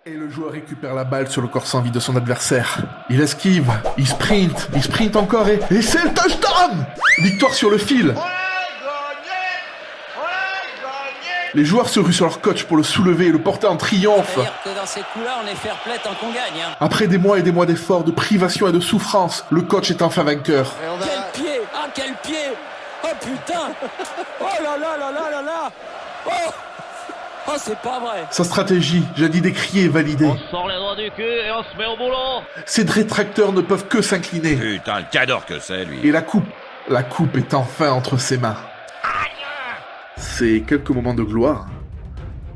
Et le joueur récupère la balle sur le corps sans vie de son adversaire. Il esquive, il sprint encore et c'est le touchdown! Victoire sur le fil. Les joueurs se ruent sur leur coach pour le soulever et le porter en triomphe. Dans ces coups-là, on est fair play tant qu'on gagne. Après des mois et des mois d'efforts, de privation et de souffrance, le coach est enfin vainqueur. Quel pied! Ah, quel pied! Oh putain! Oh là là là là là là! Oh, c'est pas vrai! Sa stratégie, jadis décriée et validée. On sort les doigts du cul et on se met au boulot. Ses détracteurs ne peuvent que s'incliner. Putain, le cador que c'est, lui. Et la coupe est enfin entre ses mains. C'est quelques moments de gloire.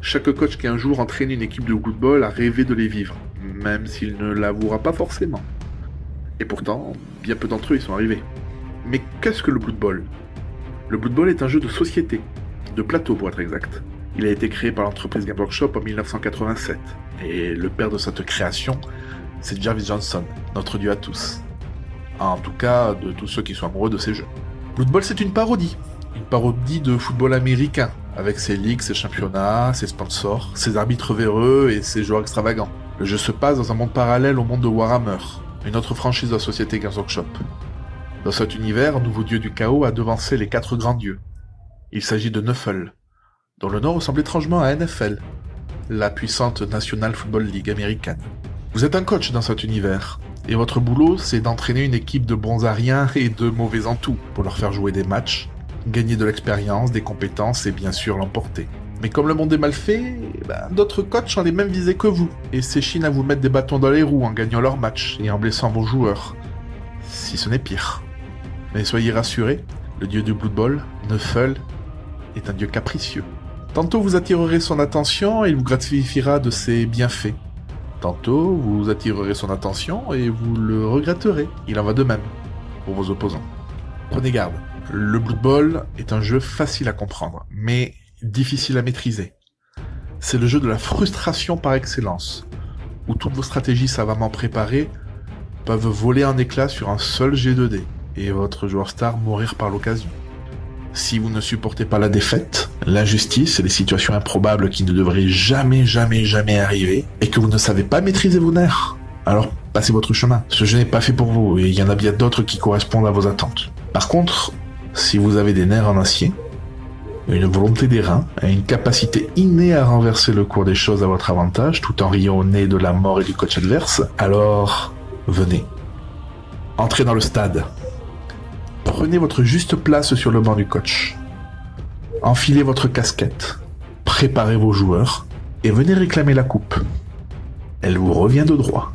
Chaque coach qui a un jour entraîné une équipe de football a rêvé de les vivre, même s'il ne l'avouera pas forcément. Et pourtant, bien peu d'entre eux y sont arrivés. Mais qu'est-ce que le football ? Le football est un jeu de société, de plateau pour être exact. Il a été créé par l'entreprise Game Workshop en 1987. Et le père de cette création, c'est Jarvis Johnson, notre dieu à tous. En tout cas, de tous ceux qui sont amoureux de ces jeux. Football, c'est une parodie. Une parodie de football américain, avec ses ligues, ses championnats, ses sponsors, ses arbitres véreux et ses joueurs extravagants. Le jeu se passe dans un monde parallèle au monde de Warhammer, une autre franchise de la société Games Workshop. Dans cet univers, un nouveau dieu du chaos a devancé les 4 grands dieux. Il s'agit de Nuffle, dont le nom ressemble étrangement à NFL, la puissante National Football League américaine. Vous êtes un coach dans cet univers, et votre boulot, c'est d'entraîner une équipe de bons à rien et de mauvais en tout, pour leur faire jouer des matchs, gagner de l'expérience, des compétences et bien sûr l'emporter. Mais comme le monde est mal fait, d'autres coachs ont les mêmes visées que vous, et s'échinent à vous mettre des bâtons dans les roues en gagnant leurs matchs et en blessant vos joueurs. Si ce n'est pire. Mais soyez rassurés, le dieu du football, Nuffle, est un dieu capricieux. Tantôt vous attirerez son attention et il vous gratifiera de ses bienfaits. Tantôt vous attirerez son attention et vous le regretterez. Il en va de même pour vos opposants. Prenez garde. Le Blood Bowl est un jeu facile à comprendre, mais difficile à maîtriser. C'est le jeu de la frustration par excellence, où toutes vos stratégies savamment préparées peuvent voler en éclats sur un seul G2D, et votre joueur star mourir par l'occasion. Si vous ne supportez pas la défaite, l'injustice et les situations improbables qui ne devraient jamais arriver, et que vous ne savez pas maîtriser vos nerfs, alors passez votre chemin. Ce jeu n'est pas fait pour vous, et il y en a bien d'autres qui correspondent à vos attentes. Par contre, si vous avez des nerfs en acier, une volonté des reins et une capacité innée à renverser le cours des choses à votre avantage, tout en riant au nez de la mort et du coach adverse, alors venez. Entrez dans le stade. Prenez votre juste place sur le banc du coach. Enfilez votre casquette. Préparez vos joueurs et venez réclamer la coupe. Elle vous revient de droit.